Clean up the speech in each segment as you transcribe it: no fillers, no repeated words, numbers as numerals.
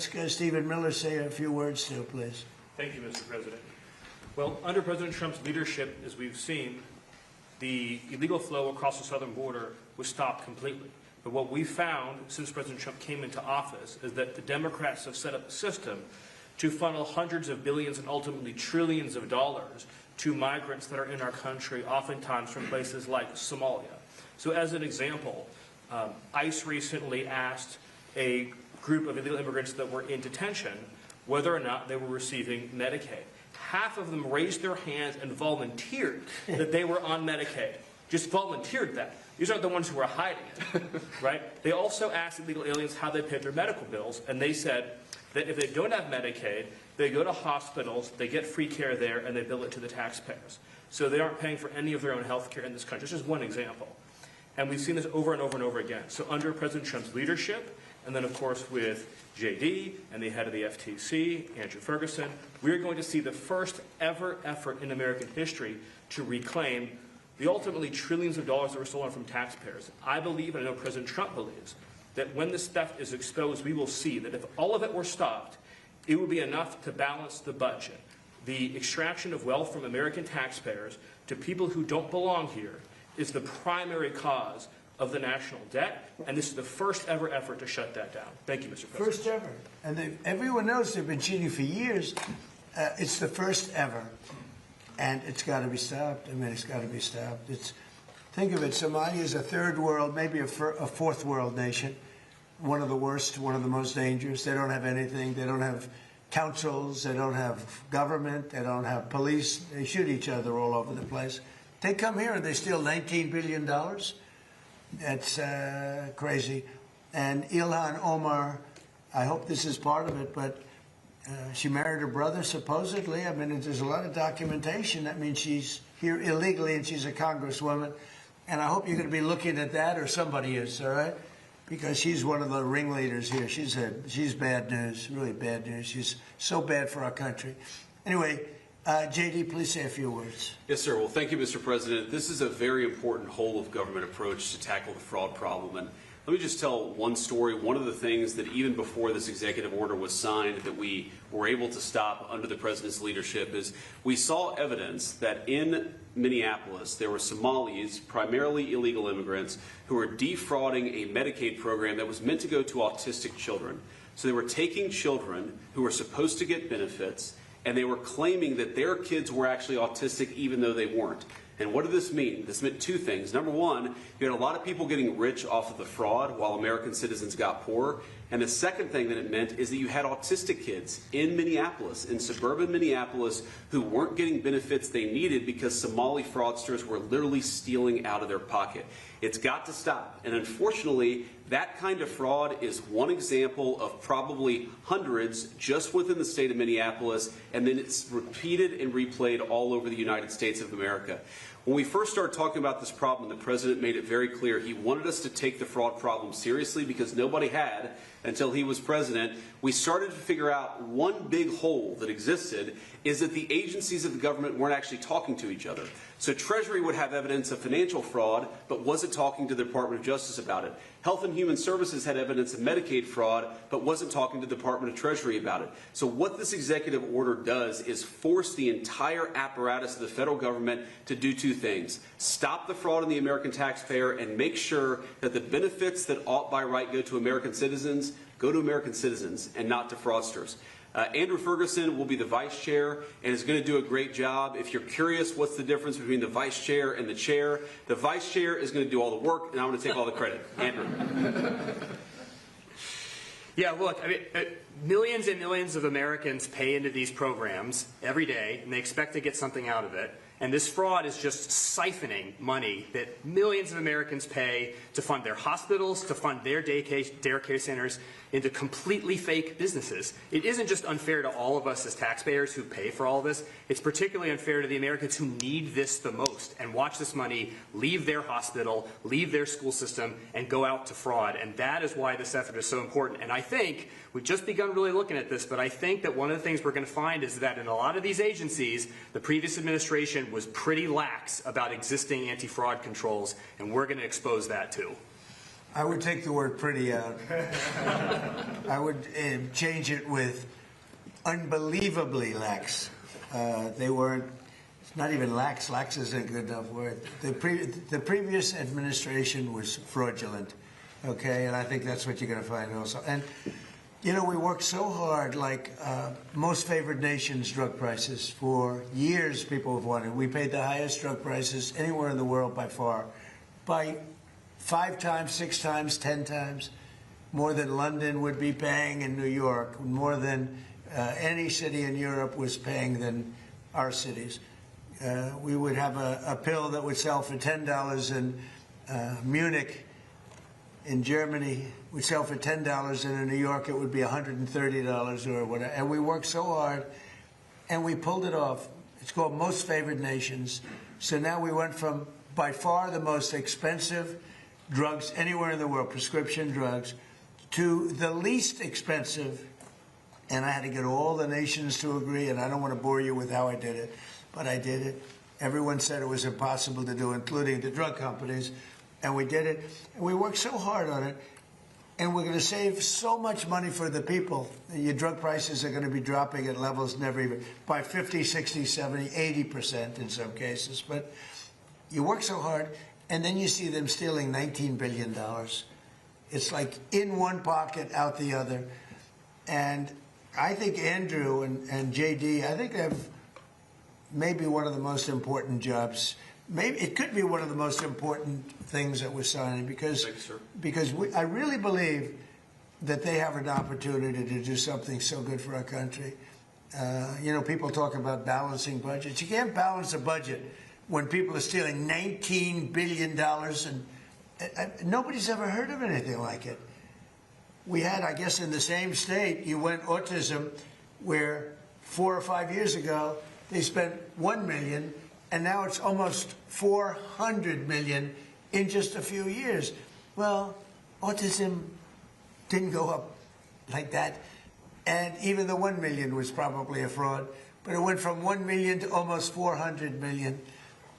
Stephen Miller say a few words too, please. Thank you, Mr. President. Well, under President Trump's leadership, as we've seen, the illegal flow across the southern border was stopped completely. But what we found since President Trump came into office is that the Democrats have set up a system to funnel hundreds of billions and ultimately trillions of dollars to migrants that are in our country, oftentimes from places like Somalia. So as an example, ICE recently asked a group of illegal immigrants that were in detention whether or not they were receiving Medicaid. Half of them raised their hands and volunteered that they were on Medicaid. Just volunteered that. These aren't the ones who are hiding it, right? They also asked illegal aliens how they paid their medical bills, and they said that if they don't have Medicaid, they go to hospitals, they get free care there, and they bill it to the taxpayers. So they aren't paying for any of their own health care in this country. This is one example. And we've seen this over and over and over again. So under President Trump's leadership, and then of course with JD and the head of the FTC, Andrew Ferguson, we're going to see the first ever effort in American history to reclaim the ultimately trillions of dollars that were stolen from taxpayers. I believe, and I know President Trump believes, that when this theft is exposed, we will see that if all of it were stopped, it would be enough to balance the budget. The extraction of wealth from American taxpayers to people who don't belong here is the primary cause of the national debt, and this is the first ever effort to shut that down. Thank you, Mr. President. First ever. And everyone knows they've been cheating for years. It's the first ever. And it's got to be stopped. I mean, it's got to be stopped. Think of it, Somalia is a third world, maybe a fourth world nation. One of the worst, one of the most dangerous. They don't have anything. They don't have councils. They don't have government. They don't have police. They shoot each other all over the place. They come here and they steal $19 billion. That's crazy. And Ilhan Omar, I hope this is part of it, but she married her brother, supposedly. I mean, there's a lot of documentation. That means she's here illegally and she's a congresswoman. And I hope you're going to be looking at that, or somebody is, all right? Because she's one of the ringleaders here. She's bad news, really bad news. She's so bad for our country. Anyway, JD, please say a few words. Yes, sir. Well, thank you, Mr. President. This is a very important whole-of-government approach to tackle the fraud problem. And let me just tell one story. One of the things that even before this executive order was signed that we were able to stop under the President's leadership is we saw evidence that in Minneapolis there were Somalis, primarily illegal immigrants, who were defrauding a Medicaid program that was meant to go to autistic children. So they were taking children who were supposed to get benefits, and they were claiming that their kids were actually autistic even though they weren't. And what did this mean? This meant two things. Number one, you had a lot of people getting rich off of the fraud while American citizens got poor. And the second thing that it meant is that you had autistic kids in Minneapolis, in suburban Minneapolis, who weren't getting benefits they needed because Somali fraudsters were literally stealing out of their pocket. It's got to stop. And unfortunately, that kind of fraud is one example of probably hundreds just within the state of Minneapolis, and then it's repeated and replayed all over the United States of America. When we first started talking about this problem, the President made it very clear he wanted us to take the fraud problem seriously because nobody had until he was president. We started to figure out one big hole that existed is that the agencies of the government weren't actually talking to each other. So Treasury would have evidence of financial fraud, but wasn't talking to the Department of Justice about it. Health and Human Services had evidence of Medicaid fraud, but wasn't talking to the Department of Treasury about it. So what this executive order does is force the entire apparatus of the federal government to do two things. Stop the fraud on the American taxpayer and make sure that the benefits that ought by right go to American citizens and not to fraudsters. Andrew Ferguson will be the vice chair and is going to do a great job. If you're curious what's the difference between the vice chair and the vice chair is going to do all the work, and I'm going to take all the credit. Andrew. Yeah, look, I mean, millions and millions of Americans pay into these programs every day, and they expect to get something out of it. And this fraud is just siphoning money that millions of Americans pay to fund their hospitals, to fund their daycare centers, into completely fake businesses. It isn't just unfair to all of us as taxpayers who pay for all this. It's particularly unfair to the Americans who need this the most and watch this money leave their hospital, leave their school system, and go out to fraud. And that is why this effort is so important. And I think we've just begun really looking at this, but I think that one of the things we're going to find is that in a lot of these agencies, the previous administration was pretty lax about existing anti-fraud controls, and we're going to expose that too. I would take the word pretty out. I would change it with unbelievably lax. They weren't, it's not even lax. Lax isn't a good enough word. The previous administration was fraudulent, okay? And I think that's what you're going to find also. And, you know, we worked so hard, like most favored nations drug prices. For years, people have wanted. We paid the highest drug prices anywhere in the world by far, by 5 times, 6 times, 10 times, more than London would be paying in New York, more than any city in Europe was paying than our cities. We would have a pill that would sell for $10 in Munich, in Germany, would sell for $10, and in New York it would be $130 or whatever. And we worked so hard, and we pulled it off. It's called Most Favored Nations. So now we went from by far the most expensive drugs anywhere in the world, prescription drugs, to the least expensive. And I had to get all the nations to agree, and I don't want to bore you with how I did it, but I did it. Everyone said it was impossible to do, including the drug companies, and we did it. And we worked so hard on it, and we're going to save so much money for the people. Your drug prices are going to be dropping at levels never even, by 50, 60, 70, 80% in some cases. But you work so hard, and then you see them stealing $19 billion. It's like in one pocket, out the other. And I think Andrew and JD, I think they have maybe one of the most important jobs. Maybe it could be one of the most important things that we're signing because I really believe that they have an opportunity to do something so good for our country. You know, people talk about balancing budgets. You can't balance a budget when people are stealing $19 billion, and nobody's ever heard of anything like it. We had, I guess, in the same state, you went autism, where 4 or 5 years ago, they spent $1 million, and now it's almost $400 million in just a few years. Well, autism didn't go up like that, and even the $1 million was probably a fraud, but it went from $1 million to almost $400 million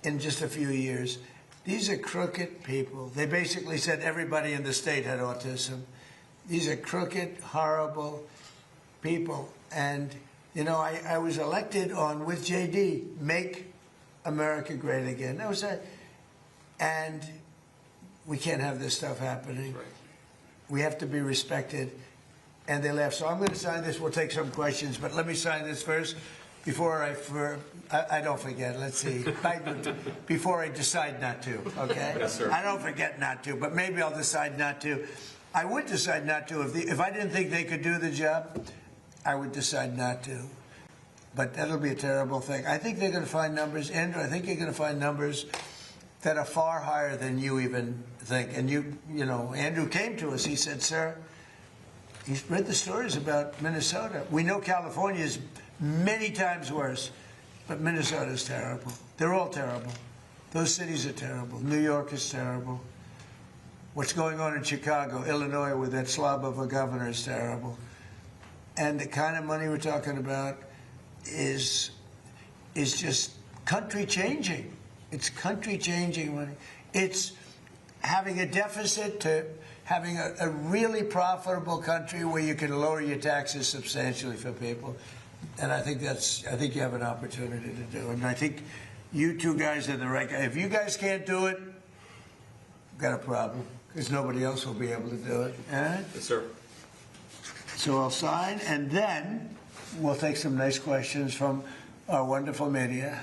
in just a few years. These are crooked people. They basically said everybody in the state had autism. These are crooked, horrible people. And, you know, I was elected on, with JD, Make America Great Again. That was it. And we can't have this stuff happening. Right. We have to be respected. And they left. So I'm going to sign this. We'll take some questions. But let me sign this first before I don't forget. Let's see. Before I decide not to, okay? Yes, sir. I don't forget not to, but maybe I'll decide not to. I would decide not to. If I didn't think they could do the job, I would decide not to. But that'll be a terrible thing. I think they're going to find numbers. Andrew, I think you're going to find numbers that are far higher than you even think. And you know, Andrew came to us. He said, sir, he's read the stories about Minnesota. We know California is many times worse, but Minnesota is terrible. They're all terrible. Those cities are terrible. New York is terrible. What's going on in Chicago, Illinois, with that slob of a governor is terrible. And the kind of money we're talking about is just country changing. It's country changing money. It's having a deficit to having a really profitable country where you can lower your taxes substantially for people. And I think you have an opportunity to do it. And I think you two guys are the right guy. If you guys can't do it, we've got a problem, because nobody else will be able to do it. All right? Yes, sir. So I'll sign, and then we'll take some nice questions from our wonderful media.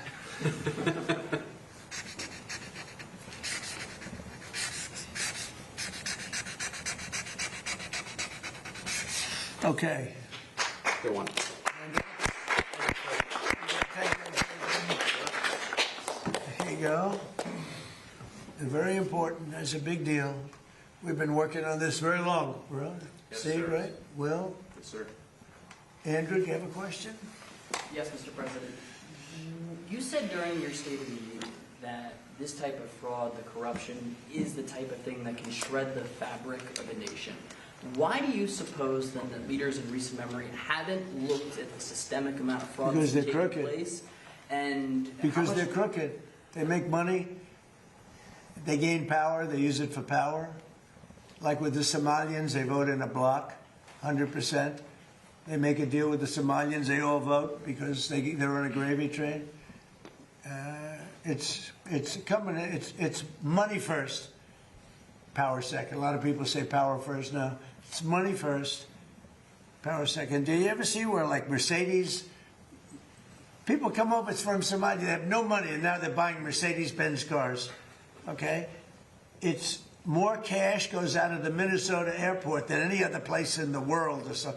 Okay. Good one. Here you go. Very important. That's a big deal. We've been working on this very long. Right? Yes, Steve, sir. right? Will? Yes, sir. Andrew, do you have a question? Yes, Mr. President. You said during your State of the Union that this type of fraud, the corruption, is the type of thing that can shred the fabric of a nation. Why do you suppose then that leaders in recent memory haven't looked at the systemic amount of fraud Because that's they're taking crooked. place? And Because they're crooked. They make money. They gain power. They use it for power. Like with the Somalians, they vote in a block, 100%. They make a deal with the Somalians, they all vote because they're on a gravy train. It's money first, power second. A lot of people say power first. No, it's money first, power second. Do you ever see where, like, Mercedes, people come over from Somalia, they have no money, and now they're buying Mercedes-Benz cars, okay? It's more cash goes out of the Minnesota airport than any other place in the world or so.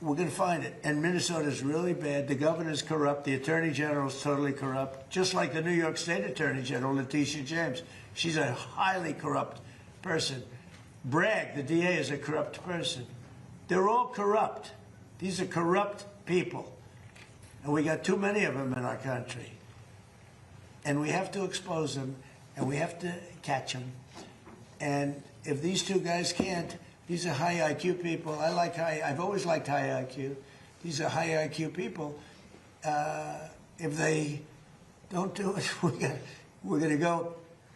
We're going to find it. And Minnesota is really bad. The governor's corrupt. The attorney general is totally corrupt. Just like the New York State Attorney General, Letitia James. She's a highly corrupt person. Bragg, the DA, is a corrupt person. They're all corrupt. These are corrupt people. And we got too many of them in our country. And we have to expose them, and we have to catch them. And if these two guys can't, these are high IQ people. I've always liked high IQ. These are high IQ people. If they don't do it, we're going to go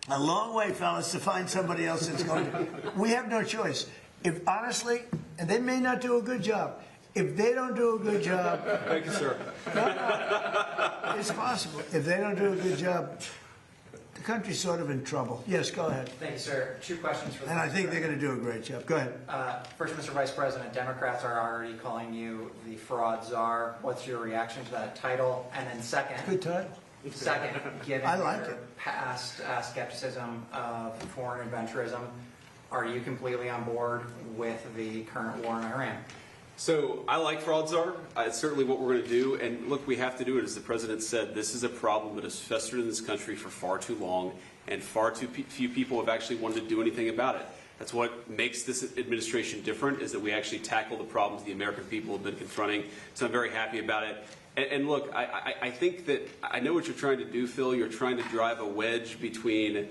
a long way, fellas, to find somebody else that's going to. We have no choice. If honestly, and they may not do a good job. If they don't do a good job, Thank you, sir. no, it's possible. If they don't do a good job, the country's sort of in trouble. Yes, go ahead. Thank you, sir. Two questions for the And I Vice think they're President. going to do a great job. Go ahead. First, Mr. Vice President, Democrats are already calling you the fraud czar. What's your reaction to that title? And then second, Good title. given I like your it. past skepticism of foreign adventurism, are you completely on board with the current war in Iran? So I like fraud czar. It's certainly what we're going to do. And look, we have to do it. As the president said, this is a problem that has festered in this country for far too long, and far too few people have actually wanted to do anything about it. That's what makes this administration different, is that we actually tackle the problems the American people have been confronting. So I'm very happy about it. And look, I think that I know what you're trying to do, Phil. You're trying to drive a wedge between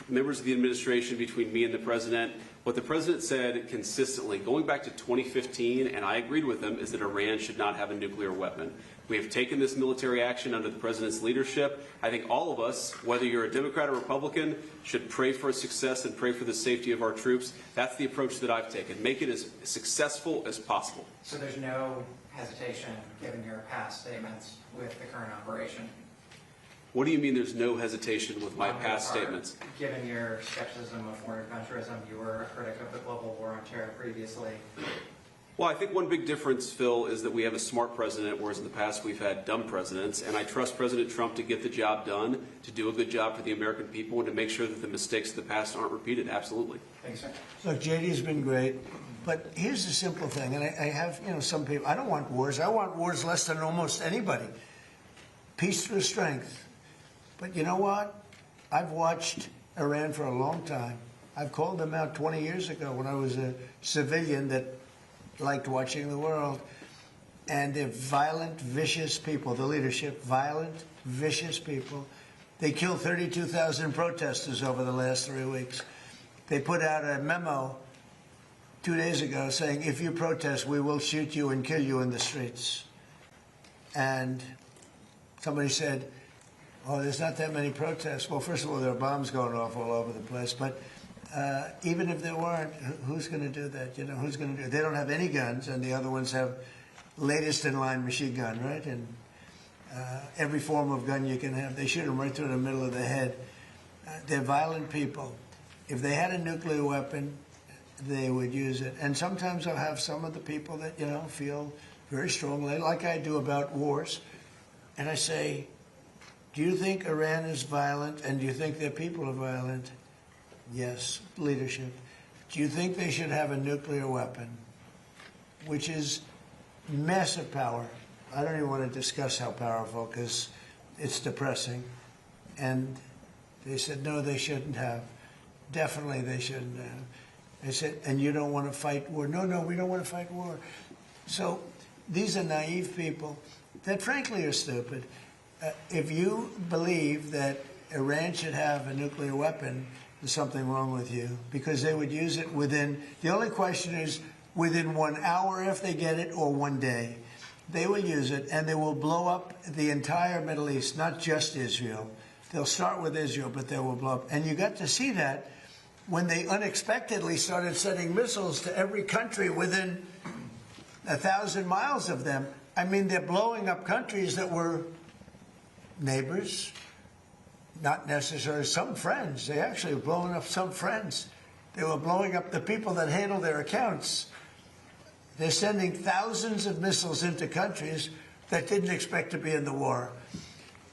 members of the administration, between me and the president. What the president said consistently, going back to 2015, and I agreed with him, is that Iran should not have a nuclear weapon. We have taken this military action under the president's leadership. I think all of us, whether you're a Democrat or Republican, should pray for its success and pray for the safety of our troops. That's the approach that I've taken. Make it as successful as possible. So there's no hesitation, given your past statements, with the current operation? What do you mean there's no hesitation with my On your past part, statements? Given your skepticism of foreign adventurism, you were a critic of the global war on terror previously. Well, I think one big difference, Phil, is that we have a smart president, whereas in the past we've had dumb presidents. And I trust President Trump to get the job done, to do a good job for the American people, and to make sure that the mistakes of the past aren't repeated. Absolutely. Thanks, sir. Look, JD's been great, but here's the simple thing, and I have, some people, I don't want wars. I want wars less than almost anybody. Peace through strength. But you know what? I've watched Iran for a long time. I've called them out 20 years ago when I was a civilian that liked watching the world. And they're violent, vicious people. The leadership, violent, vicious people. They killed 32,000 protesters over the last 3 weeks. They put out a memo 2 days ago saying, if you protest, we will shoot you and kill you in the streets. And somebody said, oh, there's not that many protests. Well, first of all, there are bombs going off all over the place. But even if there weren't, who's going to do that? Who's going to do it? They don't have any guns, and the other ones have latest in line machine gun, right? And every form of gun you can have. They shoot them right through the middle of the head. They're violent people. If they had a nuclear weapon, they would use it. And sometimes I'll have some of the people that, feel very strongly, like I do about wars. And I say, do you think Iran is violent, and do you think their people are violent? Yes, leadership. Do you think they should have a nuclear weapon, which is massive power? I don't even want to discuss how powerful, because it's depressing. And they said, no, they shouldn't have. Definitely they shouldn't have. They said, and you don't want to fight war? No, we don't want to fight war. So these are naive people that frankly are stupid. If you believe that Iran should have a nuclear weapon, there's something wrong with you, because they would use it within, the only question is within 1 hour if they get it, or 1 day. They will use it, and they will blow up the entire Middle East, not just Israel. They'll start with Israel, but they will blow up. And you got to see that when they unexpectedly started sending missiles to every country within 1,000 miles of them. I mean, they're blowing up countries that were neighbors, not necessarily some friends. They actually were blowing up some friends. They were blowing up the people that handle their accounts. They're sending thousands of missiles into countries that didn't expect to be in the war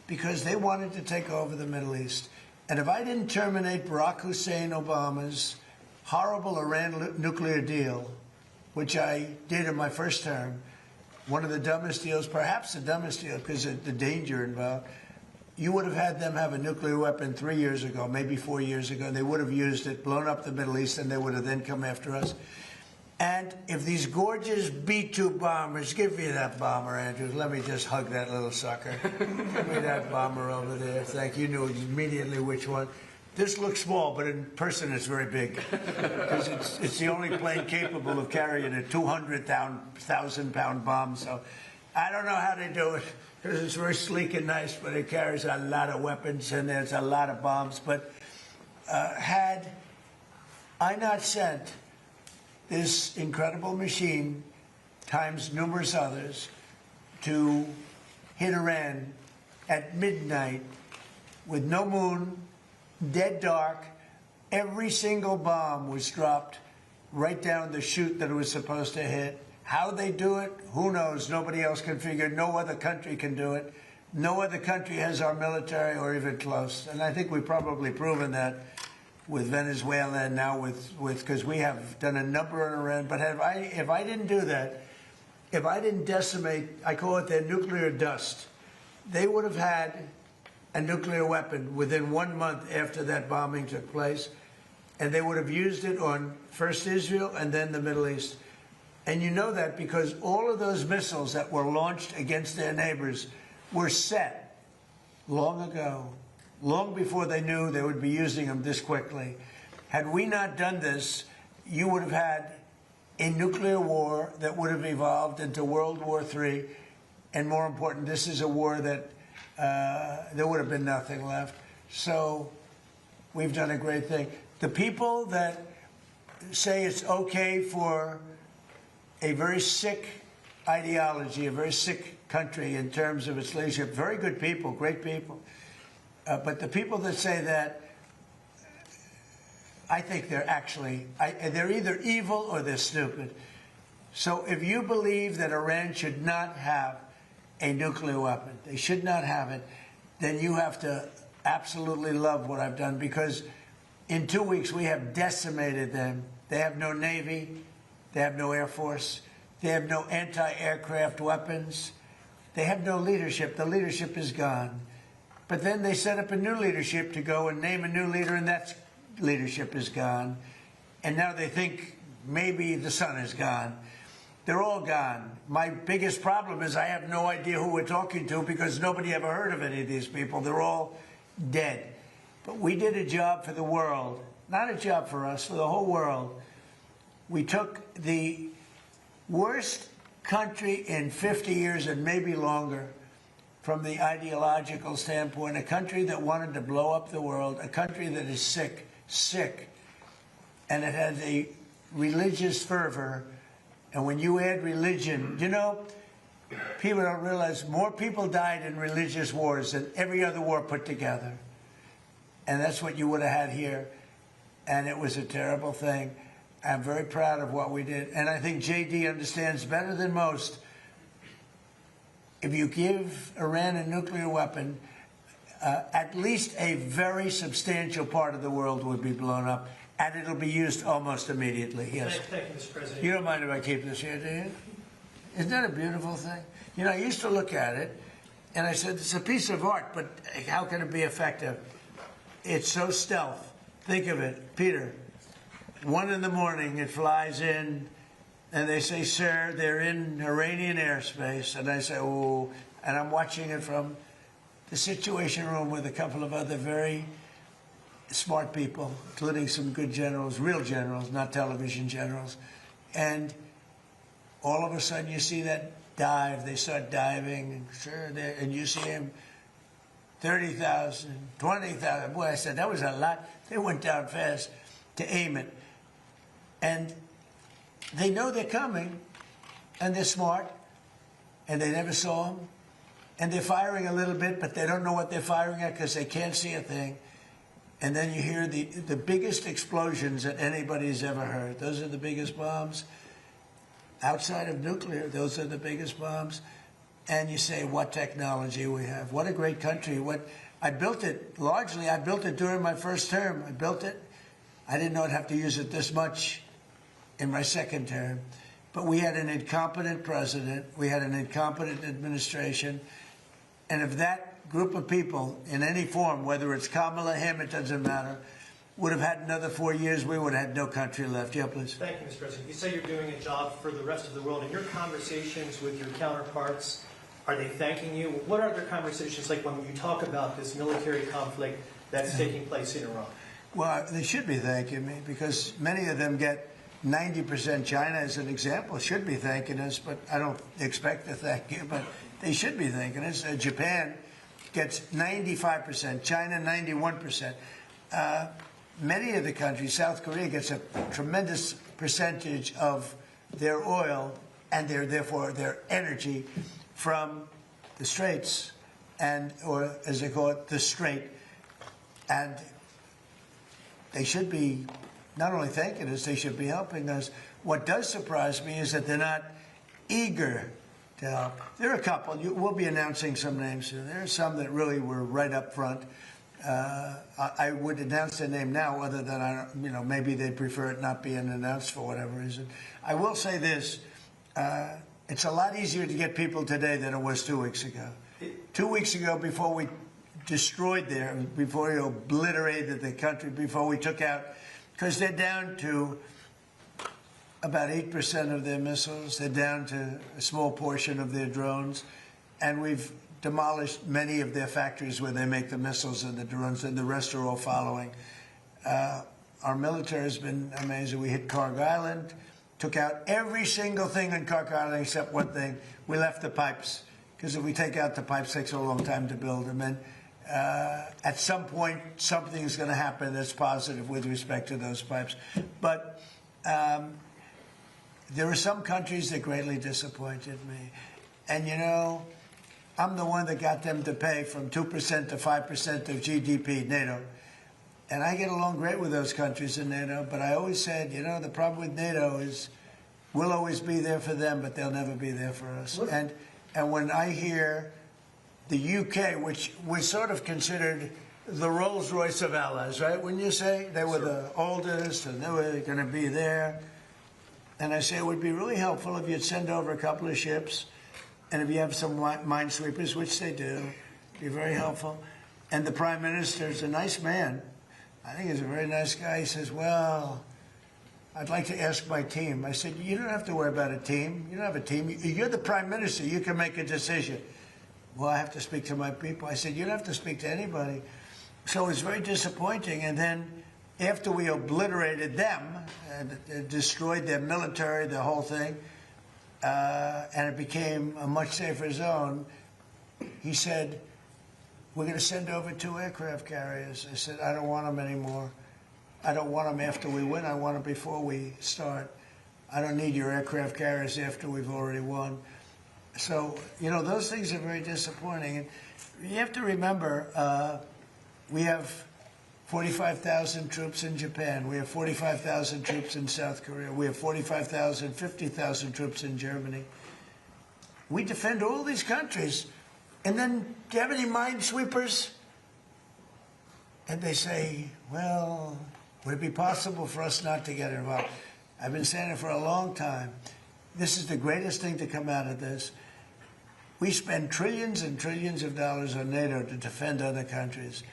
because they wanted to take over the Middle East. And if I didn't terminate Barack Hussein Obama's horrible Iran nuclear deal, which I did in my first term, one of the dumbest deals, perhaps the dumbest deal because of the danger involved, you would have had them have a nuclear weapon 3 years ago, maybe 4 years ago, and they would have used it, blown up the Middle East, and they would have then come after us. And if these gorgeous B-2 bombers, give me that bomber, Andrews. Let me just hug that little sucker. Give me that bomber over there. Thank you. You knew immediately which one. This looks small, but in person it's very big. Because it's the only plane capable of carrying a 200,000-pound bomb. So I don't know how they do it, because it's very sleek and nice, but it carries a lot of weapons and there's a lot of bombs. But had I not sent this incredible machine, times numerous others, to hit Iran at midnight with no moon, dead dark, every single bomb was dropped right down the chute that it was supposed to hit. How they do it, who knows? Nobody else can figure. No other country can do it. No other country has our military or even close. And I think we've probably proven that with Venezuela and now with because we have done a number in Iran. But if I didn't do that, if I didn't decimate, I call it their nuclear dust, they would have had a nuclear weapon within 1 month after that bombing took place. And they would have used it on first Israel and then the Middle East. And you know that because all of those missiles that were launched against their neighbors were set long ago, long before they knew they would be using them this quickly. Had we not done this, you would have had a nuclear war that would have evolved into World War III. And more important, this is a war that there would have been nothing left. So we've done a great thing. The people that say it's okay for a very sick ideology, a very sick country in terms of its leadership, very good people, great people. But the people that say that, I think they're actually, they're either evil or they're stupid. So if you believe that Iran should not have a nuclear weapon, they should not have it, then you have to absolutely love what I've done, because in 2 weeks we have decimated them. They have no Navy, they have no Air Force, they have no anti-aircraft weapons, they have no leadership. The leadership is gone. But then they set up a new leadership to go and name a new leader, and that leadership is gone. And now they think maybe the sun is gone. They're all gone. My biggest problem is I have no idea who we're talking to, because nobody ever heard of any of these people. They're all dead. But we did a job for the world, not a job for us, for the whole world. We took the worst country in 50 years and maybe longer from the ideological standpoint, a country that wanted to blow up the world, a country that is sick, and it has a religious fervor. And when you add religion, you know, people don't realize more people died in religious wars than every other war put together. And that's what you would have had here. And it was a terrible thing. I'm very proud of what we did. And I think JD understands better than most, if you give Iran a nuclear weapon, at least a very substantial part of the world would be blown up, and it'll be used almost immediately. Yes. Thank you, Mr. President. You don't mind if I keep this here, do you? Isn't that a beautiful thing? You know, I used to look at it, and I said, it's a piece of art, but how can it be effective? It's so stealth. Think of it, Peter. 1 in the morning, it flies in, and they say, sir, they're in Iranian airspace. And I say, oh, and I'm watching it from the Situation Room with a couple of other very smart people, including some good generals, real generals, not television generals. And all of a sudden you see that dive, they start diving, and sure, and you see him, 30,000, 20,000. Boy, I said, that was a lot. They went down fast. to aim it. And they know they're coming, and they're smart, and they never saw them. And they're firing a little bit, but they don't know what they're firing at because they can't see a thing. And then you hear the biggest explosions that anybody's ever heard. Those are the biggest bombs. Outside of nuclear, those are the biggest bombs. And you say, what technology we have. What a great country. I built it, largely, I built it during my first term. I built it. I didn't know I'd have to use it this much in my second term. But we had an incompetent president. We had an incompetent administration. And if that group of people, in any form, whether it's Kamala, him, it doesn't matter, would have had another 4 years, we would have had no country left. Yeah, please. Thank you, Mr. President. You say you're doing a job for the rest of the world. In your conversations with your counterparts, are they thanking you? What are their conversations like when you talk about this military conflict that's taking place in Iran? Well, they should be thanking me because many of them get 90%. China, as an example, should be thanking us, but I don't expect to thank you, but they should be thanking us. Japan gets 95%, China 91%. Many of the countries, South Korea gets a tremendous percentage of their oil and therefore their energy from the Straits, or as they call it, the Strait. And they should be not only thanking us, they should be helping us. What does surprise me is that they're not eager to help. There are a couple. We'll be announcing some names soon. There are some that really were right up front. I would announce their name now, other than maybe they prefer it not being announced for whatever reason. I will say this: it's a lot easier to get people today than it was 2 weeks ago. 2 weeks ago, before we destroyed before we obliterated the country, before we took out, because they're down to about 8% of their missiles. They're down to a small portion of their drones, and we've demolished many of their factories where they make the missiles and the drones, and the rest are all following. Our military has been amazing. We hit Karg Island, took out every single thing in Karg Island except one thing. We left the pipes, because if we take out the pipes, it takes a long time to build them. And at some point, something is going to happen that's positive with respect to those pipes. But there are some countries that greatly disappointed me. And, I'm the one that got them to pay from 2% to 5% of GDP, NATO. And I get along great with those countries in NATO, but I always said, the problem with NATO is we'll always be there for them, but they'll never be there for us. And when I hear the UK, which was sort of considered the Rolls-Royce of allies, right? Wouldn't you say? They were the oldest, and they were going to be there. And I say it would be really helpful if you'd send over a couple of ships, and if you have some minesweepers, which they do, it'd be very helpful. And the Prime Minister's a nice man. I think he's a very nice guy. He says, well, I'd like to ask my team. I said, you don't have to worry about a team. You don't have a team. You're the Prime Minister. You can make a decision. Well, I have to speak to my people. I said, you don't have to speak to anybody. So it was very disappointing. And then after we obliterated them and destroyed their military, the whole thing, and it became a much safer zone, he said, we're going to send over 2 aircraft carriers. I said, I don't want them anymore. I don't want them after we win. I want them before we start. I don't need your aircraft carriers after we've already won. So, those things are very disappointing. And you have to remember, we have 45,000 troops in Japan. We have 45,000 troops in South Korea. We have 45,000, 50,000 troops in Germany. We defend all these countries. And then, do you have any minesweepers? And they say, well, would it be possible for us not to get involved? I've been saying it for a long time. This is the greatest thing to come out of this. We spend trillions and trillions of dollars on NATO to defend other countries.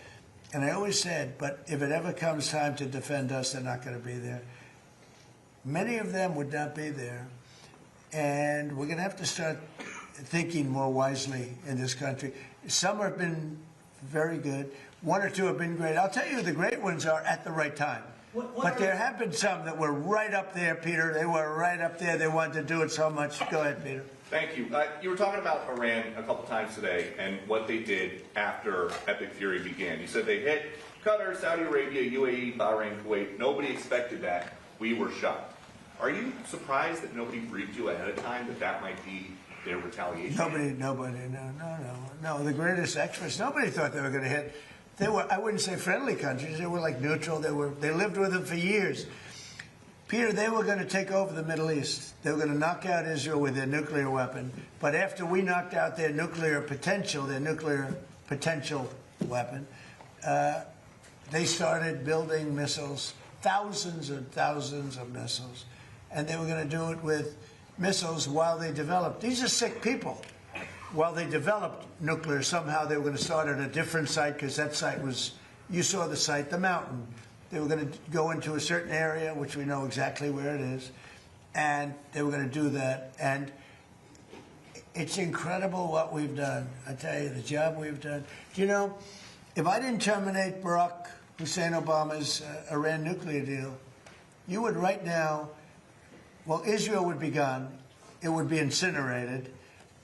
And I always said, but if it ever comes time to defend us, they're not going to be there. Many of them would not be there. And we're going to have to start thinking more wisely in this country. Some have been very good. 1 or 2 have been great. I'll tell you who the great ones are at the right time. But there have been some that were right up there, Peter. They were right up there. They wanted to do it so much. Go ahead, Peter. Thank you. You were talking about Iran a couple times today and what they did after Epic Fury began. You said they hit Qatar, Saudi Arabia, UAE, Bahrain, Kuwait, nobody expected that. We were shocked. Are you surprised that nobody briefed you ahead of time that that might be their retaliation? Nobody, no. The greatest experts, nobody thought they were going to hit. They were, I wouldn't say friendly countries. They were like neutral. They lived with them for years. Peter, they were going to take over the Middle East. They were going to knock out Israel with their nuclear weapon. But after we knocked out their nuclear potential weapon, they started building missiles, thousands and thousands of missiles. And they were going to do it with missiles while they developed. These are sick people. While they developed nuclear, somehow they were going to start at a different site, because that site was, you saw the site, the mountain. They were going to go into a certain area, which we know exactly where it is, and they were going to do that. And it's incredible what we've done. I tell you, the job we've done. Do you know, if I didn't terminate Barack Hussein Obama's Iran nuclear deal, you would right now, well, Israel would be gone. It would be incinerated,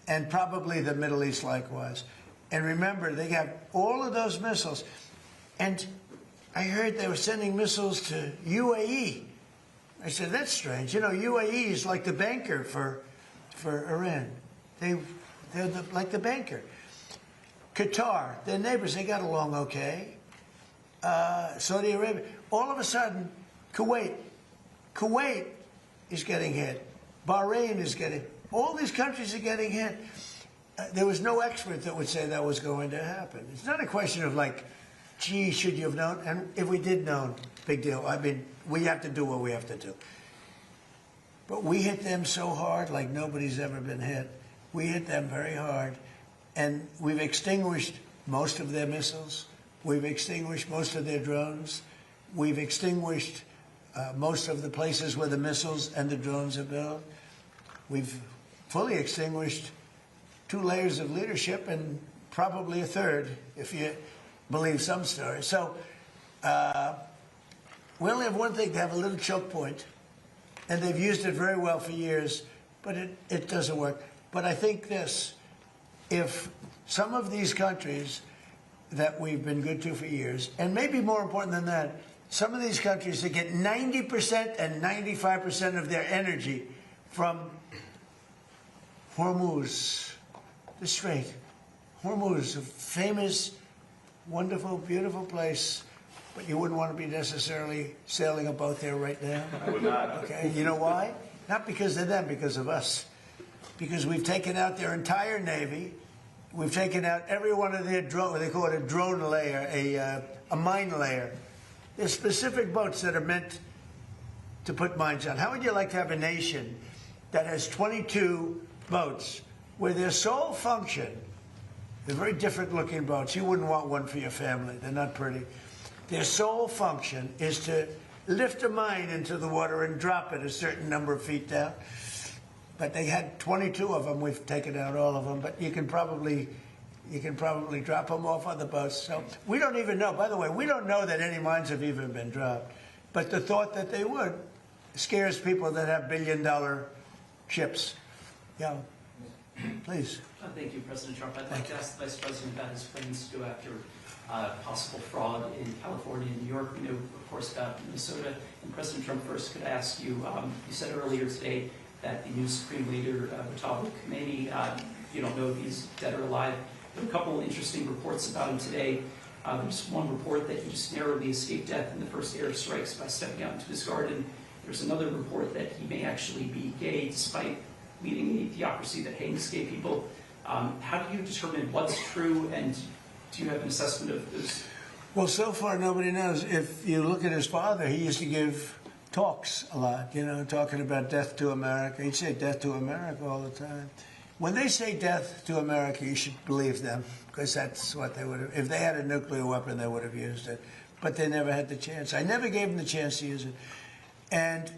and probably the Middle East likewise. And remember, they have all of those missiles. And I heard they were sending missiles to UAE. I said, that's strange. You know, UAE is like the banker for Iran. They're like the banker. Qatar, their neighbors, they got along okay. Saudi Arabia. All of a sudden, Kuwait is getting hit. Bahrain is getting, all these countries are getting hit. There was no expert that would say that was going to happen. It's not a question of like, gee, should you have known? And if we did know, big deal. I mean, we have to do what we have to do. But we hit them so hard like nobody's ever been hit. We hit them very hard. And we've extinguished most of their missiles. We've extinguished most of their drones. We've extinguished most of the places where the missiles and the drones are built. We've fully extinguished 2 layers of leadership and probably a third, if you believe some stories. So we only have one thing, to have a little choke point, and they've used it very well for years, but it doesn't work. But I think this, if some of these countries that we've been good to for years, and maybe more important than that, some of these countries that get 90% and 95% of their energy from Hormuz, the Strait. Hormuz, a famous, wonderful, beautiful place, but you wouldn't want to be necessarily sailing a boat there right now. I would not. Okay, you know why? Not because of them, because of us. Because we've taken out their entire Navy. We've taken out every one of their drone, they call it a drone layer, a mine layer. There's specific boats that are meant to put mines on. How would you like to have a nation that has 22 boats where their sole function, they're very different looking boats. You wouldn't want one for your family. They're not pretty. Their sole function is to lift a mine into the water and drop it a certain number of feet down. But they had 22 of them. We've taken out all of them. But you can probably drop them off on the boats. So we don't even know. By the way, we don't know that any mines have even been dropped. But the thought that they would scares people that have billion-dollar ships. Yeah, please. Thank you, President Trump. I'd like to ask the Vice President about his plans to go after possible fraud in California and New York. We know, of course, about Minnesota. And President Trump, first could I ask you, you said earlier today that the new Supreme Leader, Retaliation, you don't know if he's dead or alive. There are a couple of interesting reports about him today. There's one report that he just narrowly escaped death in the first airstrikes by stepping out into his garden. There's another report that he may actually be gay despite leading a theocracy that hangs gay people. How do you determine what's true, and do you have an assessment of this? Well, so far nobody knows. If you look at his father, he used to give talks a lot, you know, talking about death to America. He'd say death to America all the time. When they say death to America, you should believe them, because that's what they would have. If they had a nuclear weapon, they would have used it. But they never had the chance. I never gave them the chance to use it. And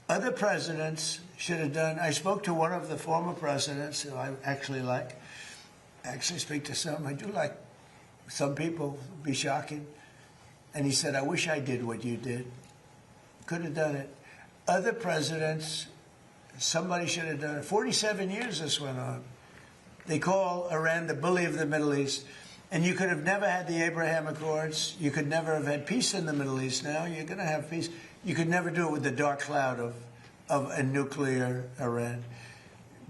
other presidents should have done. I spoke to one of the former presidents who I actually like. I actually speak to some. I do like some people. It'd be shocking. And he said, I wish I did what you did. Could have done it. Other presidents, somebody should have done it. 47 years this went on. They call Iran the bully of the Middle East. And you could have never had the Abraham Accords. You could never have had peace in the Middle East. Now you're going to have peace. You could never do it with the dark cloud of a nuclear Iran.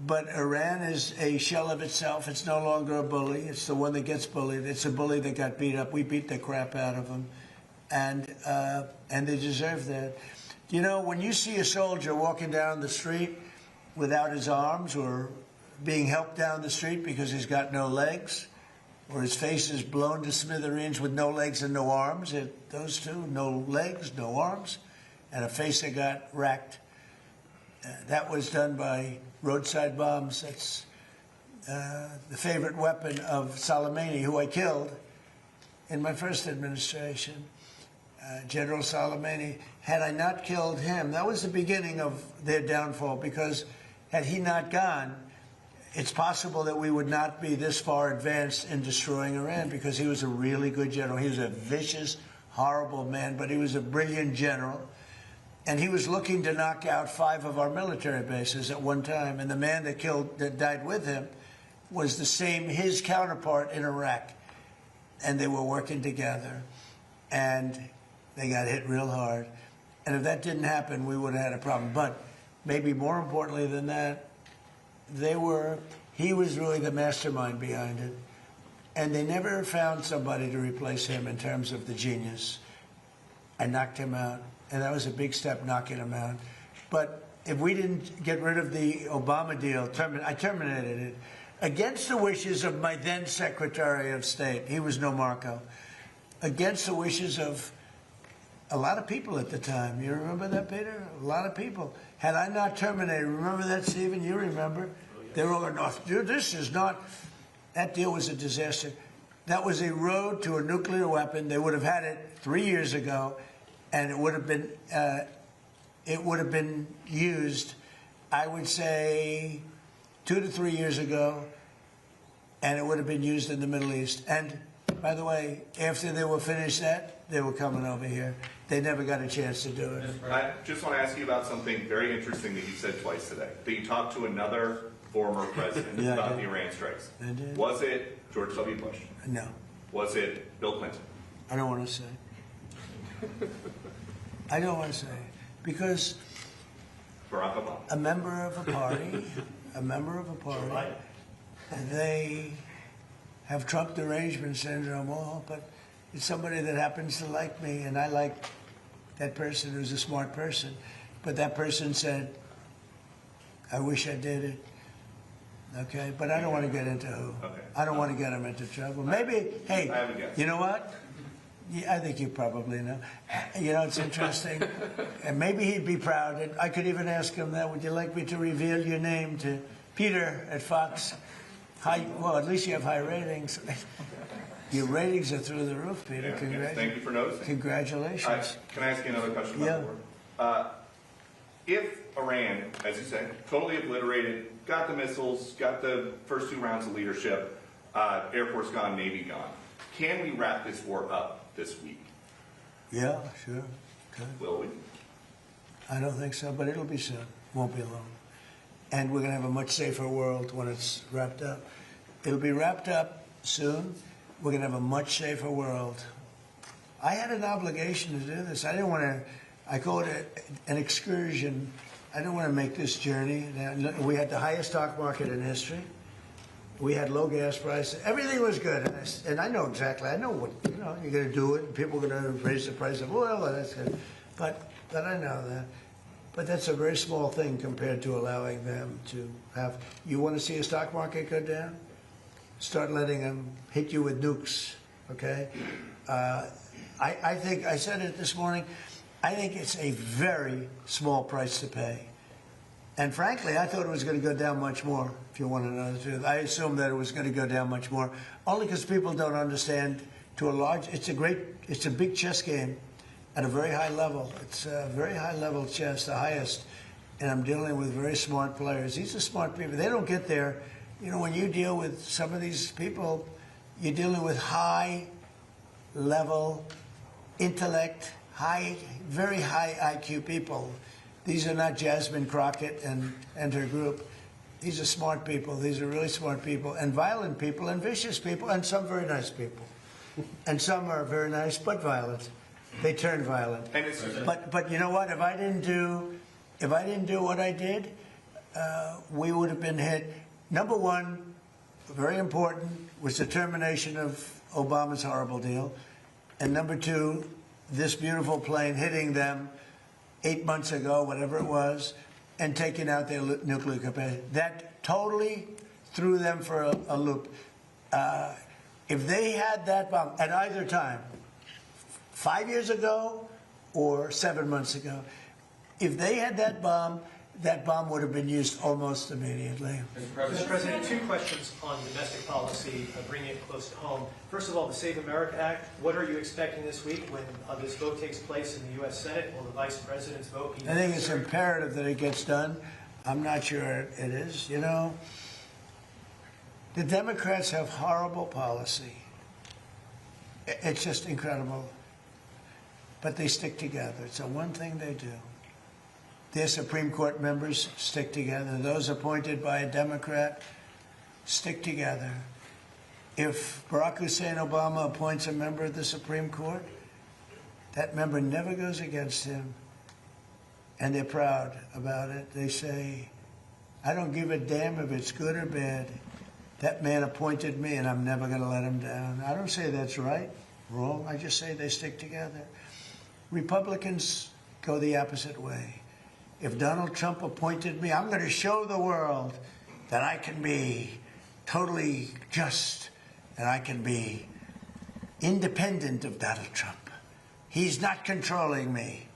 But Iran is a shell of itself. It's no longer a bully. It's the one that gets bullied. It's a bully that got beat up. We beat the crap out of them. And they deserve that. You know, when you see a soldier walking down the street without his arms or being helped down the street because he's got no legs, or his face is blown to smithereens with no legs and no arms, those two, no legs, no arms, and a face that got racked. That was done by roadside bombs. That's the favorite weapon of Soleimani, who I killed in my first administration. General Soleimani, had I not killed him, that was the beginning of their downfall, because had he not gone, it's possible that we would not be this far advanced in destroying Iran, because he was a really good general. He was a vicious, horrible man, but he was a brilliant general. And he was looking to knock out 5 of our military bases at one time. And the man that died with him was his counterpart in Iraq. And they were working together. And they got hit real hard. And if that didn't happen, we would have had a problem. But maybe more importantly than that, he was really the mastermind behind it. And they never found somebody to replace him in terms of the genius. I knocked him out. And that was a big step, knocking him out. But if we didn't get rid of the Obama deal, I terminated it against the wishes of my then Secretary of State. He was no Marco. Against the wishes of a lot of people at the time. You remember that, Peter? A lot of people. Had I not terminated, remember that, Stephen? You remember? They were all going, "No, dude, this is not." That deal was a disaster. That was a road to a nuclear weapon. They would have had it 3 years ago. And it would have been used, I would say, 2 to 3 years ago, and it would have been used in the Middle East. And by the way, after they were finished that, they were coming over here. They never got a chance to do it. I just want to ask you about something very interesting that you said twice today. That you talked to another former president about the Iran strikes. I did. Was it George W. Bush? No. Was it Bill Clinton? I don't want to say. I don't want to say. Because Barack Obama? a member of a party, they have Trump derangement syndrome, but it's somebody that happens to like me, and I like that person who's a smart person. But that person said, I wish I did it. Okay? But I don't want to get into who. Okay. I don't want to get him into trouble. Maybe, hey, I have a guess. you know what? Yeah, I think you probably know. You know, it's interesting. And maybe he'd be proud. And I could even ask him that. Would you like me to reveal your name to Peter at Fox? Well, at least you have high ratings. Your ratings are through the roof, Peter. Yes, thank you for noticing. Congratulations. Can I ask you another question about the war? If Iran, as you said, totally obliterated, got the missiles, got the first 2 rounds of leadership, Air Force gone, Navy gone, can we wrap this war up this week? Yeah, sure. Okay. Will we? I don't think so, but it'll be soon. Won't be long. And we're going to have a much safer world when it's wrapped up. It'll be wrapped up soon. We're going to have a much safer world. I had an obligation to do this. I didn't want to, I call it an excursion. I didn't want to make this journey. We had the highest stock market in history. We had low gas prices. Everything was good. And I know exactly. I know what, you're going to do it. And people are going to raise the price of oil. And that's good. But I know that. But that's a very small thing compared to allowing them to have. You want to see a stock market go down? Start letting them hit you with nukes, okay? I think, I said it this morning, I think it's a very small price to pay. And frankly, I thought it was going to go down much more, if you want to know the truth. I assumed that it was going to go down much more, only because people don't understand to a large, it's a big chess game at a very high level. It's a very high level chess, the highest. And I'm dealing with very smart players. These are smart people. They don't get there. When you deal with some of these people, you're dealing with high level intellect, very high IQ people. These are not Jasmine Crockett and her group. These are smart people. These are really smart people, and violent people, and vicious people, and some very nice people. And some are very nice but violent. They turn violent. And it's, But you know what? If I didn't do what I did, we would have been hit. Number one, very important, was the termination of Obama's horrible deal, and number two, this beautiful plane hitting them 8 months ago, whatever it was, and taking out their nuclear capacity. That totally threw them for a loop. If they had that bomb at either time, 5 years ago or 7 months ago, if they had that bomb would have been used almost immediately. Mr. President, two questions on domestic policy, bringing it close to home. First of all, the Save America Act. What are you expecting this week when this vote takes place in the U.S. Senate? Will the Vice President's vote be I think it's necessary? imperative that it gets done. I'm not sure it is. You know, the Democrats have horrible policy. It's just incredible. But they stick together. It's the one thing they do. Their Supreme Court members stick together. Those appointed by a Democrat stick together. If Barack Hussein Obama appoints a member of the Supreme Court, that member never goes against him. And they're proud about it. They say, I don't give a damn if it's good or bad. That man appointed me, and I'm never going to let him down. I don't say that's right, wrong. I just say they stick together. Republicans go the opposite way. If Donald Trump appointed me, I'm going to show the world that I can be totally just and I can be independent of Donald Trump. He's not controlling me.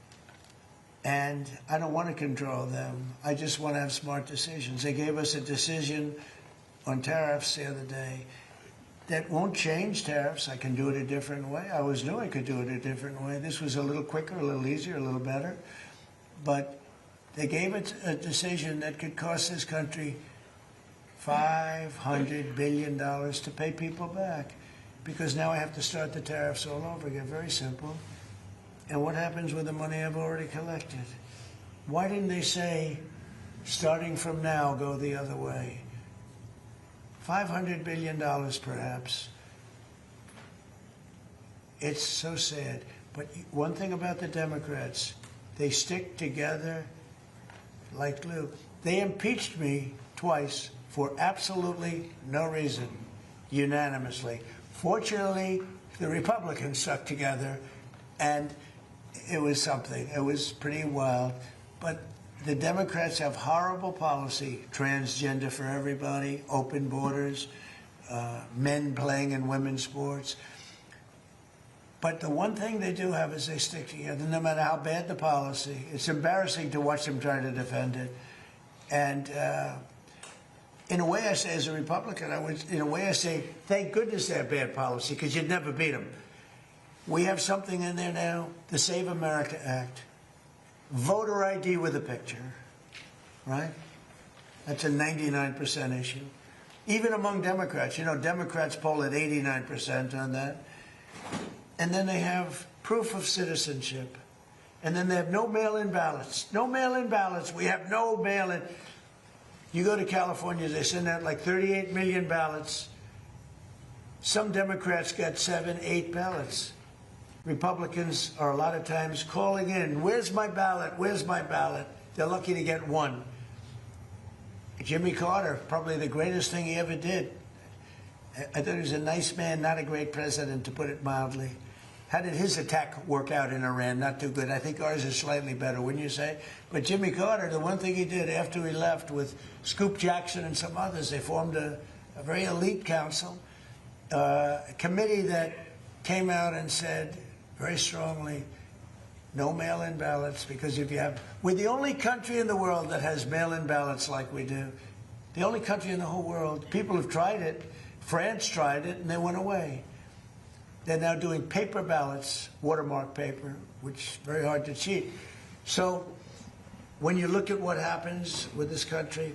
And I don't want to control them. I just want to have smart decisions. They gave us a decision on tariffs the other day that won't change tariffs. I can do it a different way. I always knew I could do it a different way. This was a little quicker, a little easier, a little better. But they gave it a decision that could cost this country $500 billion to pay people back. Because now I have to start the tariffs all over again. Very simple. And what happens with the money I've already collected? Why didn't they say, starting from now, go the other way? $500 billion, perhaps. It's so sad. But one thing about the Democrats, they stick together like glue. They impeached me twice for absolutely no reason, unanimously. Fortunately, the Republicans stuck together, and it was something. It was pretty wild. But the Democrats have horrible policy, transgender for everybody, open borders, men playing in women's sports. But the one thing they do have is they stick together, no matter how bad the policy. It's embarrassing to watch them try to defend it. And in a way, I say, as a Republican, in a way I say, thank goodness they have bad policy, because you'd never beat them. We have something in there now, the Save America Act. Voter ID with a picture, right? That's a 99% issue. Even among Democrats, you know, Democrats poll at 89% on that. And then they have proof of citizenship. And then they have no mail-in ballots. No mail-in ballots. We have no mail-in. You go to California, they send out like 38 million ballots. Some Democrats got 7, 8 ballots. Republicans are a lot of times calling in, where's my ballot, where's my ballot? They're lucky to get one. Jimmy Carter, probably the greatest thing he ever did. I thought he was a nice man, not a great president, to put it mildly. How did his attack work out in Iran? Not too good. I think ours is slightly better, wouldn't you say? But Jimmy Carter, the one thing he did after he left with Scoop Jackson and some others, they formed a very elite council, a committee that came out and said very strongly, no mail-in ballots, because if you have, we're the only country in the world that has mail-in ballots like we do. The only country in the whole world. People have tried it. France tried it, and they went away. They're now doing paper ballots, watermark paper, which is very hard to cheat. So when you look at what happens with this country,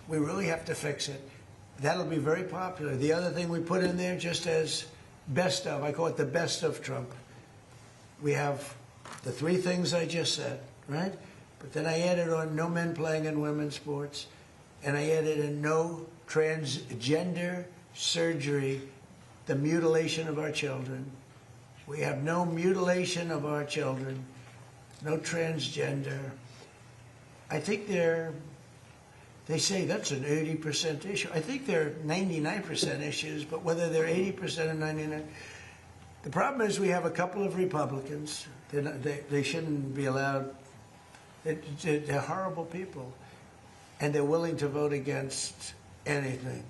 we really have to fix it. That'll be very popular. The other thing we put in there, just as best of, I call it the best of Trump. We have the 3 things I just said, right? But then I added on no men playing in women's sports and I added in no transgender surgery, the mutilation of our children. We have no mutilation of our children, no transgender. I think they say that's an 80% issue. I think they're 99% issues, but whether they're 80% or 99%, the problem is we have a couple of Republicans. They shouldn't be allowed. They're horrible people, and they're willing to vote against anything.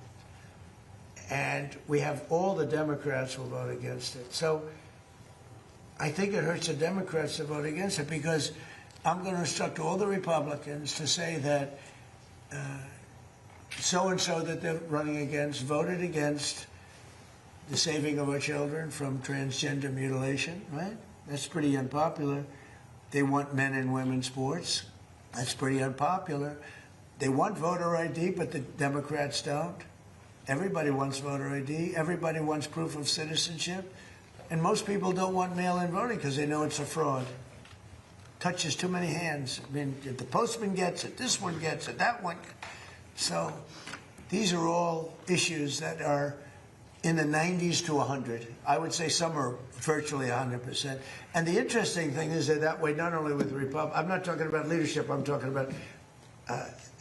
And we have all the Democrats who vote against it. So I think it hurts the Democrats to vote against it, because I'm going to instruct all the Republicans to say that so-and-so that they're running against voted against the saving of our children from transgender mutilation, right? That's pretty unpopular. They want men and women sports. That's pretty unpopular. They want voter ID, but the Democrats don't. Everybody wants voter ID. Everybody wants proof of citizenship. And most people don't want mail-in voting because they know it's a fraud. Touches too many hands. I mean, the postman gets it, this one gets it, that one. So these are all issues that are in the 90s to 100. I would say some are virtually 100%. And the interesting thing is they're that way not only with the Republicans. I'm not talking about leadership. I'm talking about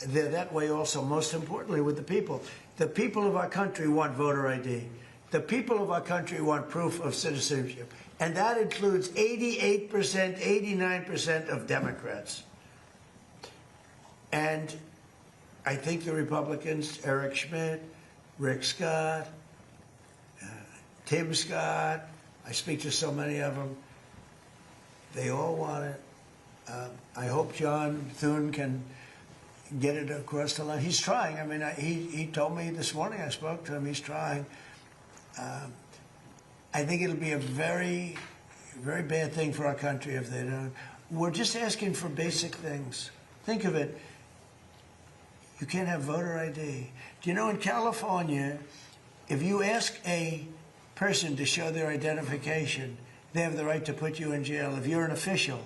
they're that way also, most importantly, with the people. The people of our country want voter ID. The people of our country want proof of citizenship. And that includes 88%, 89% of Democrats. And I think the Republicans, Eric Schmidt, Rick Scott, Tim Scott, I speak to so many of them, they all want it. I hope John Thune can get it across the line. He's trying. I mean, he told me this morning, I spoke to him, he's trying. I think it'll be a very, very bad thing for our country if they don't. We're just asking for basic things. Think of it. You can't have voter ID. Do you know in California, if you ask a person to show their identification, they have the right to put you in jail. If you're an official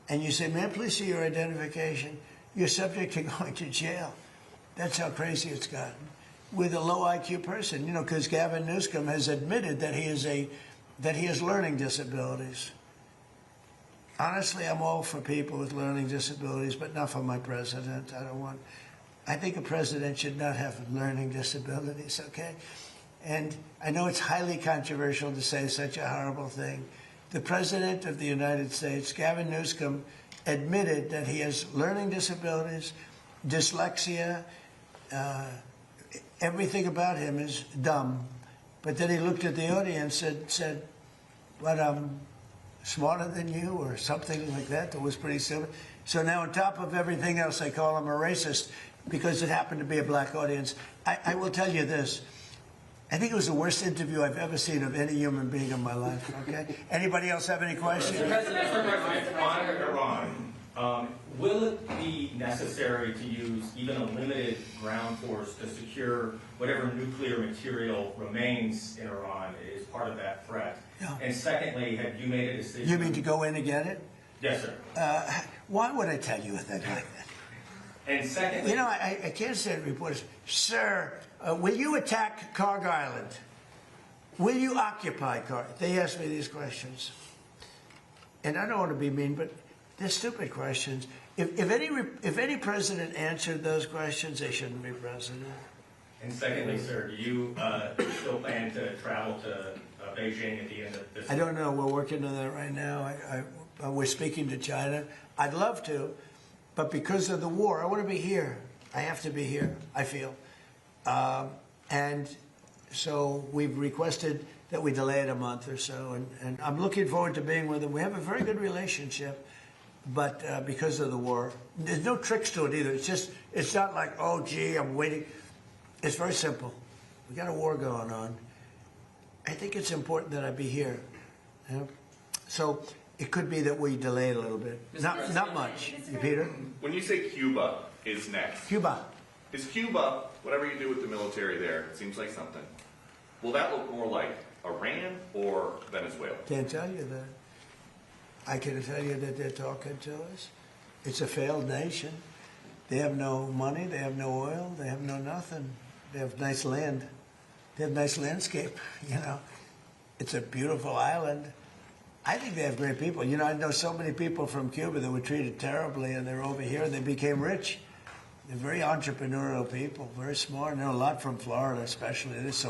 and you say, "May I please see your identification?" you're subject to going to jail. That's how crazy it's gotten. With a low IQ person, you know, because Gavin Newsom has admitted that he has learning disabilities. Honestly, I'm all for people with learning disabilities, but not for my president. I think a president should not have learning disabilities, okay? And I know it's highly controversial to say such a horrible thing. The president of the United States, Gavin Newsom, admitted that he has learning disabilities, dyslexia, everything about him is dumb. But then he looked at the audience and said, "What, I'm smarter than you," or something like that. That was pretty silly. So now on top of everything else, I call him a racist because it happened to be a black audience. I will tell you this. I think it was the worst interview I've ever seen of any human being in my life, okay? Anybody else have any questions? Iran, will it be necessary to use even a limited ground force to secure whatever nuclear material remains in Iran as part of that threat? Yeah. And secondly, have you made a decision? You mean to go in and get it? Yes, sir. Why would I tell you a thing like that? And secondly... You know, I can't say to reporters, "Sir, will you attack Karg Island? Will you occupy Karg?" They ask me these questions. And I don't want to be mean, but they're stupid questions. If any president answered those questions, they shouldn't be president. And secondly, sir, do you still plan to travel to Beijing at the end of this I don't know. We're working on that right now. We're speaking to China. I'd love to, but because of the war, I want to be here. I have to be here, I feel. And so we've requested that we delay it a month or so, and I'm looking forward to being with them. We have a very good relationship, but because of the war, there's no tricks to it either. It's not like, "Oh, gee, I'm waiting." It's very simple. We got a war going on. I think it's important that I be here. You know? So it could be that we delay it a little bit. Not much. Peter? When you say Cuba is next, Cuba. is Cuba, whatever you do with the military there, it seems like something, will that look more like Iran or Venezuela? Can't tell you that. I can tell you that they're talking to us. It's a failed nation. They have no money, they have no oil, they have no nothing. They have nice land. They have nice landscape, you know. It's a beautiful island. I think they have great people. You know, I know so many people from Cuba that were treated terribly, and they're over here and they became rich. They're very entrepreneurial people, very smart. I know a lot from Florida, especially. There's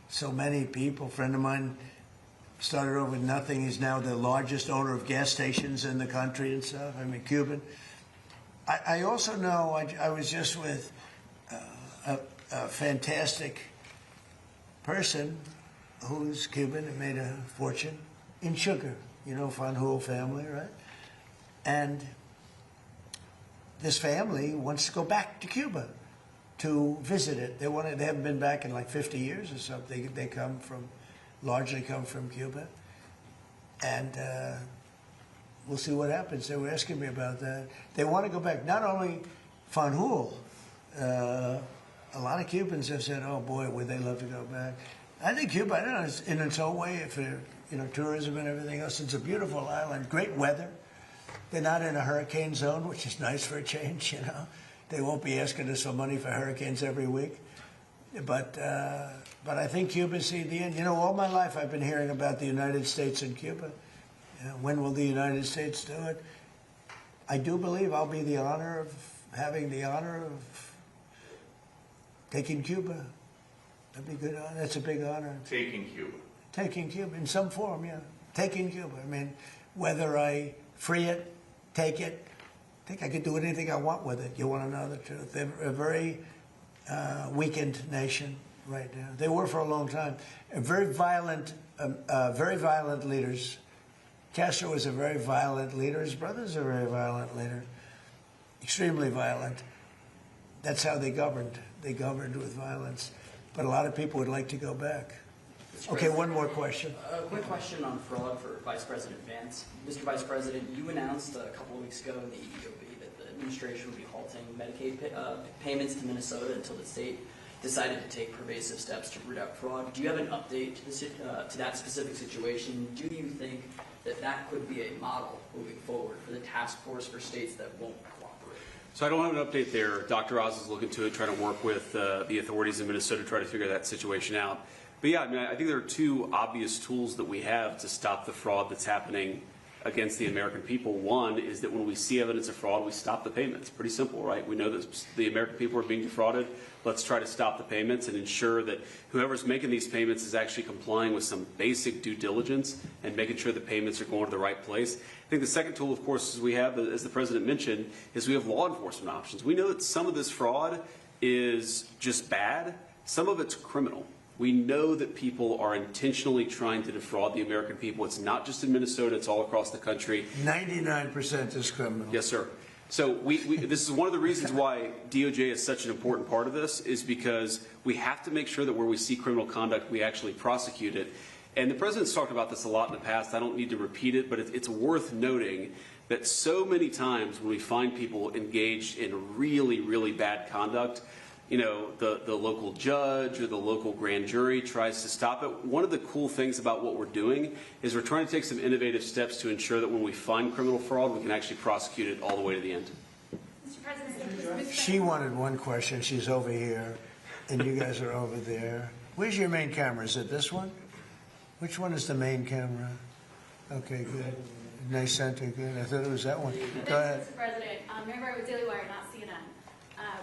so many people. A friend of mine started over with nothing. He's now the largest owner of gas stations in the country and stuff. I mean, Cuban. I also know, I was just with a fantastic person who's Cuban and made a fortune in sugar, you know, Fanjul family, right? And this family wants to go back to Cuba to visit it. They haven't been back in like 50 years or something. They largely come from Cuba. And we'll see what happens. They were asking me about that. They want to go back. Not only Fanjul, a lot of Cubans have said, oh boy, would they love to go back. I think Cuba, I don't know, in its own way, for you know, tourism and everything else, it's a beautiful island, great weather. They're not in a hurricane zone, which is nice for a change, you know. They won't be asking us for money for hurricanes every week. But I think Cuba's see the end. You know, all my life I've been hearing about the United States and Cuba. You know, when will the United States do it? I do believe I'll be having the honor of taking Cuba. That'd be good. That's a big honor. Taking Cuba. Taking Cuba in some form, yeah. Taking Cuba. I mean, whether I free it, take it, I think I could do anything I want with it. You want to know the truth? They're a very weakened nation right now. They were for a long time. Very violent leaders. Castro was a very violent leader. His brother's a very violent leader. Extremely violent. That's how they governed. They governed with violence. But a lot of people would like to go back. Okay, one more question. A quick question on fraud for Vice President Vance. Mr. Vice President, you announced a couple of weeks ago in the EOB that the administration would be halting Medicaid payments to Minnesota until the state decided to take pervasive steps to root out fraud. Do you have an update to that specific situation? Do you think that could be a model moving forward for the task force for states that won't cooperate? So I don't have an update there. Dr. Oz is looking to it, trying to work with the authorities in Minnesota to try to figure that situation out. But yeah, I mean, I think there are two obvious tools that we have to stop the fraud that's happening against the American people. One is that when we see evidence of fraud, we stop the payments. Pretty simple, right? We know that the American people are being defrauded. Let's try to stop the payments and ensure that whoever's making these payments is actually complying with some basic due diligence and making sure the payments are going to the right place. I think the second tool, of course, is we have, as the President mentioned, is we have law enforcement options. We know that some of this fraud is just bad. Some of it's criminal. We know that people are intentionally trying to defraud the American people. It's not just in Minnesota, it's all across the country. 99% is criminal. Yes, sir. So this is one of the reasons why DOJ is such an important part of this, is because we have to make sure that where we see criminal conduct, we actually prosecute it. And the President's talked about this a lot in the past. I don't need to repeat it, but it's worth noting that so many times when we find people engaged in really, really bad conduct, you know, the local judge or the local grand jury tries to stop it. One of the cool things about what we're doing is we're trying to take some innovative steps to ensure that when we find criminal fraud, we can actually prosecute it all the way to the end. Mr. President, She wanted one question. She's over here, and you guys are over there. Where's your main camera? Is it this one? Which one is the main camera? Okay, good. Nice center, good. I thought it was that one. Go ahead. Mr. President, Mary Barr with Daily Wire, not CNN.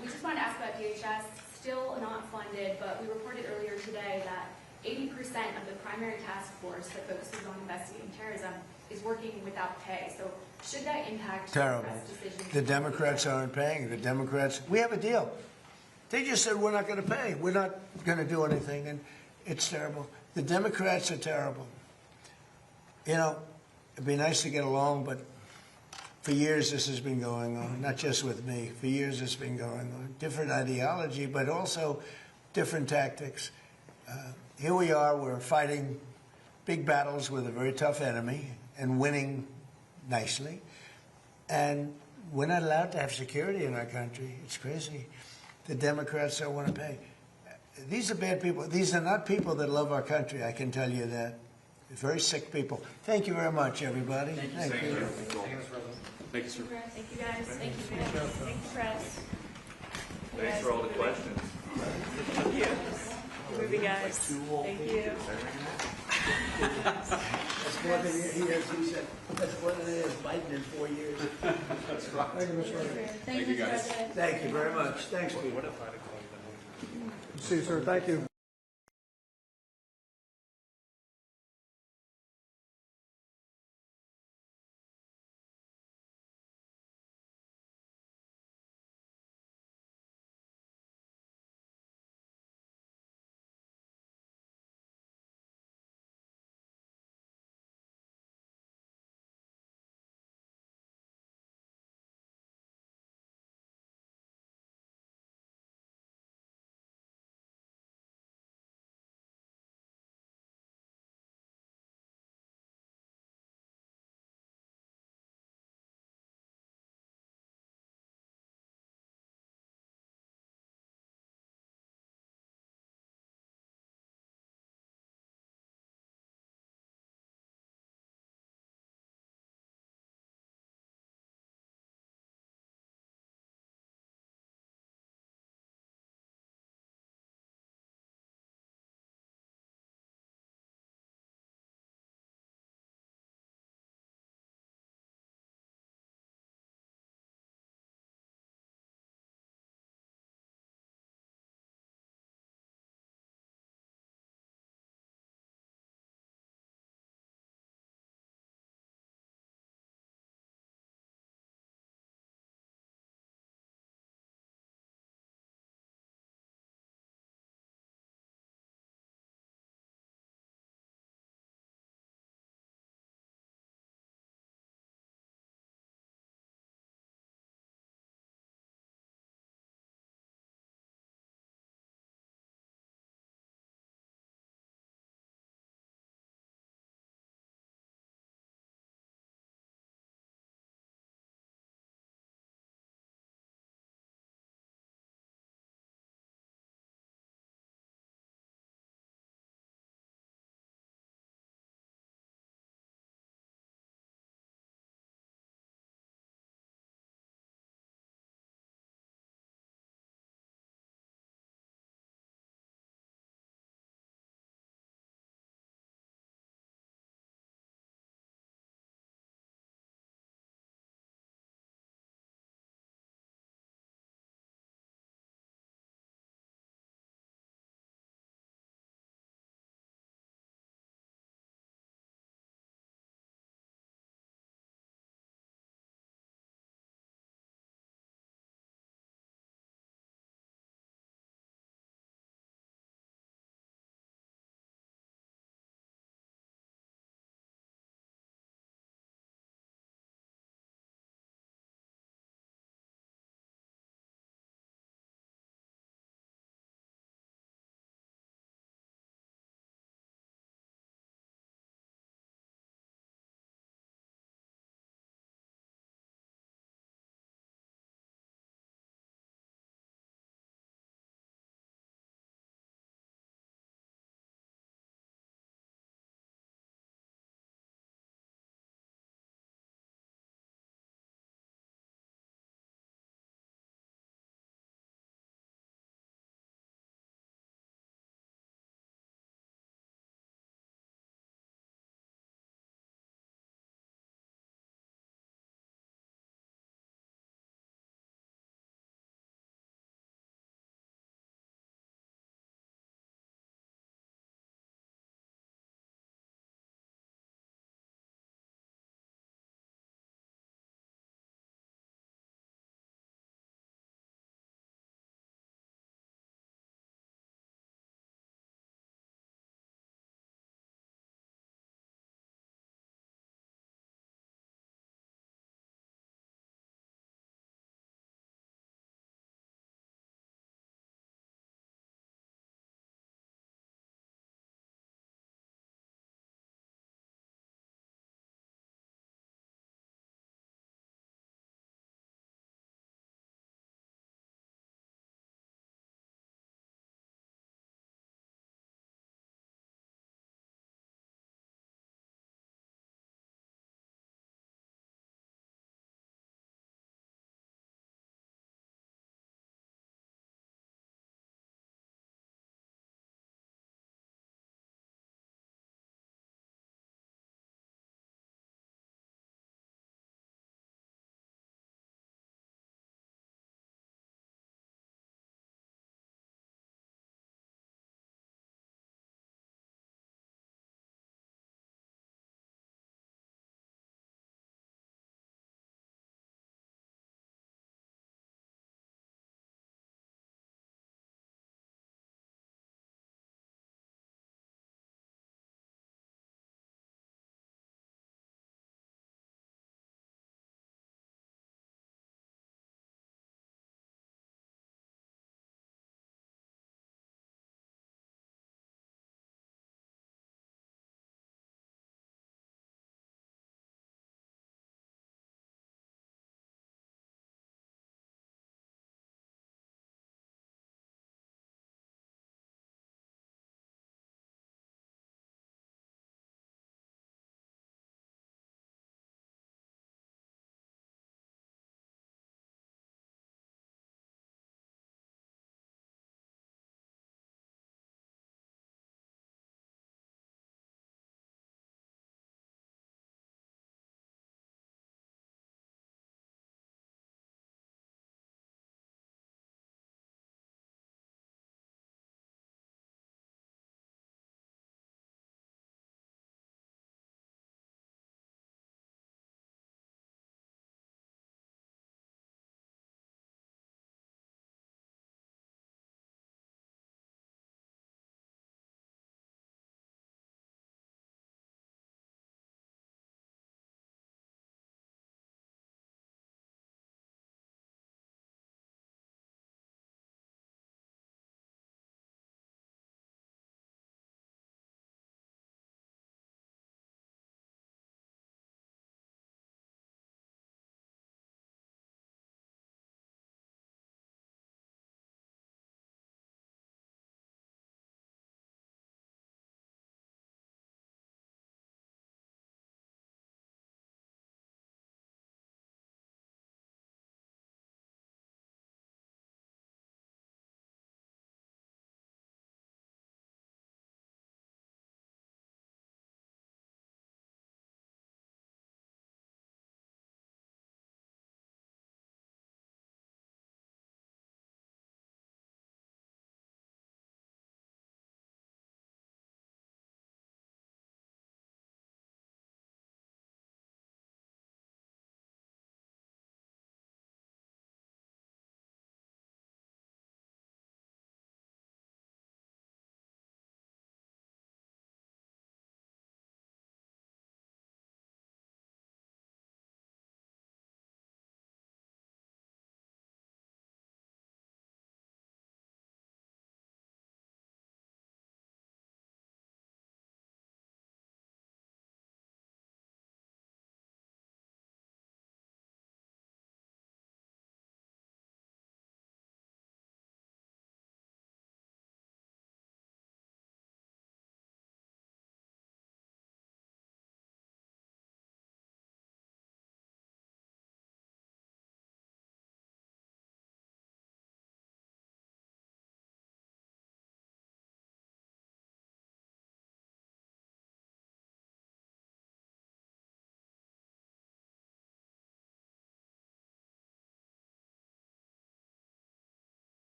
We just wanted to ask about DHS, still not funded, but we reported earlier today that 80% of the primary task force that focuses on investigating terrorism is working without pay. So should that impact Terrible. decisions? The Democrats aren't paying. The Democrats, we have a deal. They just said we're not going to pay. We're not going to do anything, and it's terrible. The Democrats are terrible. You know, it'd be nice to get along, but for years this has been going on, not just with me. For years it's been going on. Different ideology, but also different tactics. Here we are, we're fighting big battles with a very tough enemy and winning nicely. And we're not allowed to have security in our country. It's crazy. The Democrats don't want to pay. These are bad people. These are not people that love our country, I can tell you that. Very sick people. Thank you very much, everybody. Thank you. Thank you. Thank you, sir. Thank you guys. Thank you, Vance. Thank you, press. Thanks for all the questions. Thank you. Moving guys. Thank you. That's more than he said. That's what it is, Biden in 4 years. That's right. Thank you, Mr. President. Thank you, you, Mr. guys. President. Thank you very much. Thanks, Peter. See you, sir. Thank you.